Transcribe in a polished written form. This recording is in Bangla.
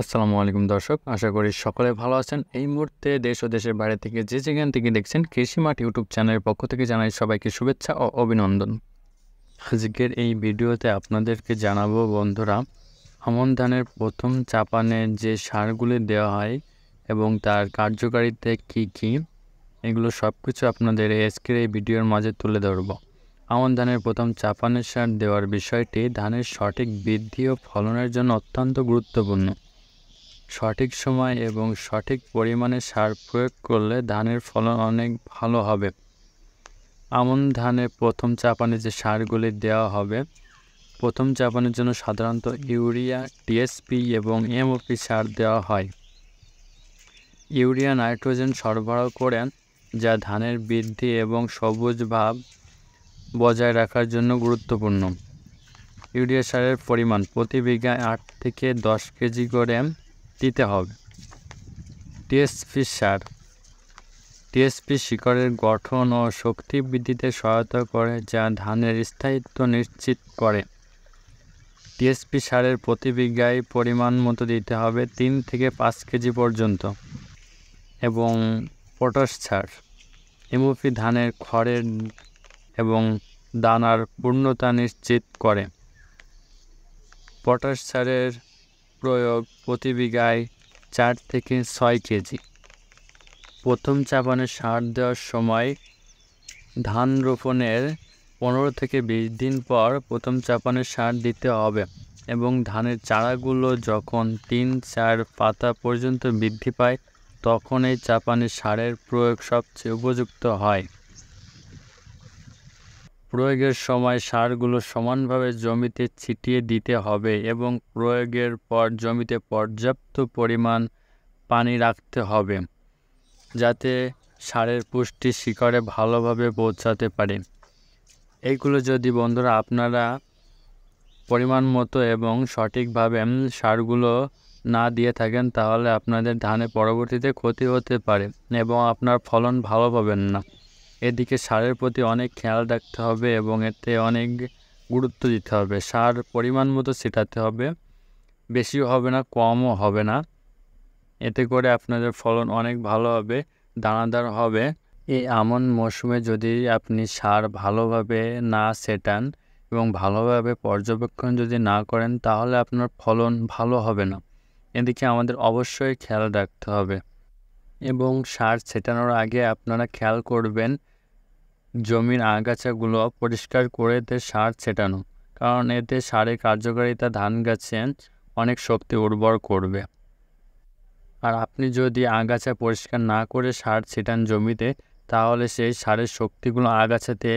আসসালামু আলাইকুম দর্শক, আশা করি সকলে ভালো আছেন। এই মুহূর্তে দেশ ও দেশের বাইরে থেকে যে যেখান থেকে দেখছেন কৃষি মাঠ ইউটিউব চ্যানেলের পক্ষ থেকে জানাই সবাইকে শুভেচ্ছা ও অভিনন্দন। আজকের এই ভিডিওতে আপনাদেরকে জানাবো বন্ধুরা, আমন ধানের প্রথম চাপানে যে সারগুলি দেওয়া হয় এবং তার কার্যকারিতা কী কী, এগুলো সব কিছু আপনাদের আজকের এই ভিডিওর মাঝে তুলে ধরব। আমন ধানের প্রথম চাপানের সার দেওয়ার বিষয়টি ধানের সঠিক বৃদ্ধি ও ফলনের জন্য অত্যন্ত গুরুত্বপূর্ণ। সঠিক সময় এবং সঠিক পরিমাণে সার প্রয়োগ করলে ধানের ফলন অনেক ভালো হবে। আমন ধানে প্রথম চাপানে যে সারগুলি দেওয়া হবে, প্রথম চাপানের জন্য সাধারণত ইউরিয়া, টিএসপি এবং এমওপি সার দেওয়া হয়। ইউরিয়া নাইট্রোজেন সরবরাহ করেন, যা ধানের বৃদ্ধি এবং সবুজ ভাব বজায় রাখার জন্য গুরুত্বপূর্ণ। ইউরিয়া সারের পরিমাণ প্রতি বিঘায় 8 থেকে 10 কেজি করে দিতে হবে। টিএসপি সার, টিএসপি শিকড়ের গঠন ও শক্তি বৃদ্ধিতে সহায়তা করে, যা ধানের স্থায়িত্ব নিশ্চিত করে। টিএসপি সারের প্রতি বিঘায় পরিমাণ মতো দিতে হবে 3 থেকে 5 কেজি পর্যন্ত। এবং পটাশ সার, এমওপি ধানের খড়ের এবং দানার পূর্ণতা নিশ্চিত করে। পটাশ সারের প্রয়োগ প্রতি বিঘায় 4 থেকে 6 কেজি। প্রথম চাপানে সার দেওয়ার সময় ধান রোপণের 15 থেকে 20 দিন পর প্রথম চাপানে সার দিতে হবে এবং ধানের চারাগুলো যখন 3-4 পাতা পর্যন্ত বৃদ্ধি পায় তখন এই চাপানে সারের প্রয়োগ সবচেয়ে উপযুক্ত হয়। প্রয়োগের সময় সারগুলো সমানভাবে জমিতে ছিটিয়ে দিতে হবে এবং প্রয়োগের পর জমিতে পর্যাপ্ত পরিমাণ পানি রাখতে হবে, যাতে সারের পুষ্টি শিকড়ে ভালোভাবে পৌঁছাতে পারে। এইগুলো যদি বন্ধুরা আপনারা পরিমাণ মতো এবং সঠিকভাবে সারগুলো না দিয়ে থাকেন, তাহলে আপনাদের ধানে পরবর্তীতে ক্ষতি হতে পারে এবং আপনার ফলন ভালো পাবেন না। এদিকে সারের প্রতি অনেক খেয়াল রাখতে হবে এবং এতে অনেক গুরুত্ব দিতে হবে। সার পরিমাণ মতো ছিটাতে হবে, বেশিও হবে না, কমও হবে না। এতে করে আপনাদের ফলন অনেক ভালো হবে, দানাদার হবে। এই আমন মৌসুমে যদি আপনি সার ভালোভাবে না ছেটান এবং ভালোভাবে পর্যবেক্ষণ যদি না করেন, তাহলে আপনার ফলন ভালো হবে না। এদিকে আমাদের অবশ্যই খেয়াল রাখতে হবে এবং সার ছেটানোর আগে আপনারা খেয়াল করবেন জমির আগাছাগুলো পরিষ্কার করে এতে সার ছেটানো, কারণ এতে সারের কার্যকারিতা ধান গাছে অনেক শক্তি উর্বর করবে। আর আপনি যদি আগাছা পরিষ্কার না করে সার ছেটান জমিতে, তাহলে সেই সারের শক্তিগুলো আগাছাতে